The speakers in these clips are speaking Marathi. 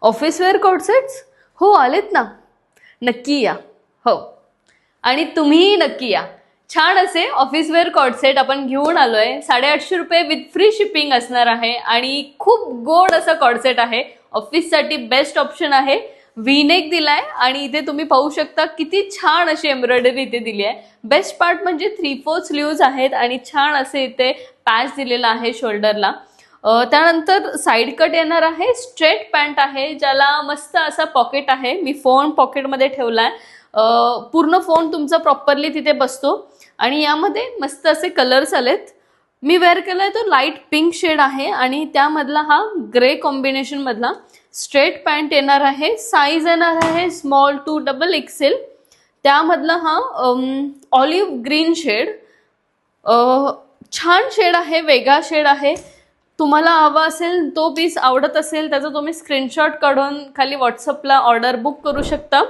ऑफिस वेअर कोट सेट्स हो आलेत ना, नक्की या. हो, आणि तुम्हीही नक्की या. छान असे ऑफिस वेअर कॉट सेट आपण घेऊन आलोय. 850 रुपये विथ फ्री शिपिंग असणार आहे आणि खूप गोड असं कॉट सेट आहे. ऑफिससाठी बेस्ट ऑप्शन आहे. व्हीनेक दिलाय आणि इथे तुम्ही पाहू शकता किती छान अशी एम्ब्रॉयडरी इथे दिली आहे. बेस्ट पार्ट म्हणजे 3/4 स्लीव्ज आहेत आणि छान असे इथे पॅच दिलेला आहे शोल्डरला. त्यानंतर साईड कट येणार आहे. स्ट्रेट पॅन्ट आहे ज्याला मस्त असा पॉकेट आहे. मी फोन पॉकेटमध्ये ठेवलाय. पूर्ण फोन तुमचा प्रॉपरली तिथे बसतो आणि यामध्ये मस्त असे कलर्स आलेत. मी वेअर केलाय तो लाईट पिंक शेड आहे आणि त्यामधला हा ग्रे कॉम्बिनेशन मधला स्ट्रेट पॅन्ट येणार आहे. साईज येणार आहे स्मॉल टू XXL. त्यामधला हा ऑलिव्ह ग्रीन शेड, छान शेड आहे, वेगळा शेड आहे. तुम्हाला हवा असेल, तो पीस आवडत असेल त्याचा तुम्ही स्क्रीनशॉट काढून खाली व्हॉट्सअपला ऑर्डर बुक करू शकता.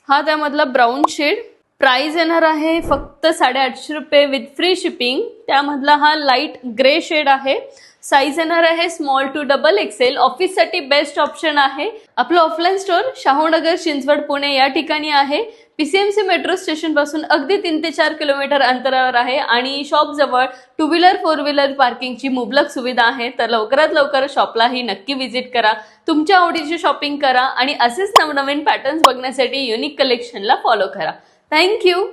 हा त्यामधला ब्राऊन शेड. प्राइस येणार आहे फक्त 850 रुपये विथ फ्री शिपिंग. त्यामधला हा लाईट ग्रे शेड आहे. साईज येणार आहे स्मॉल टू XXL. ऑफिससाठी बेस्ट ऑप्शन आहे. आपलं ऑफलाईन स्टोअर शाहूनगर, चिंचवड, पुणे या ठिकाणी आहे. PCMC मेट्रो स्टेशन पासून अगदी 3 ते 4 किलोमीटर अंतरावर आहे आणि शॉप जवळ 2 व्हीलर 4 व्हीलर पार्किंगची मुबलक सुविधा आहे. तर लवकरात लवकर शॉपलाही नक्की व्हिजिट करा. तुमच्या आवडीची शॉपिंग करा आणि असेच नवनवीन पॅटर्न्स बघण्यासाठी युनिक कलेक्शनला फॉलो करा. थँक्यू.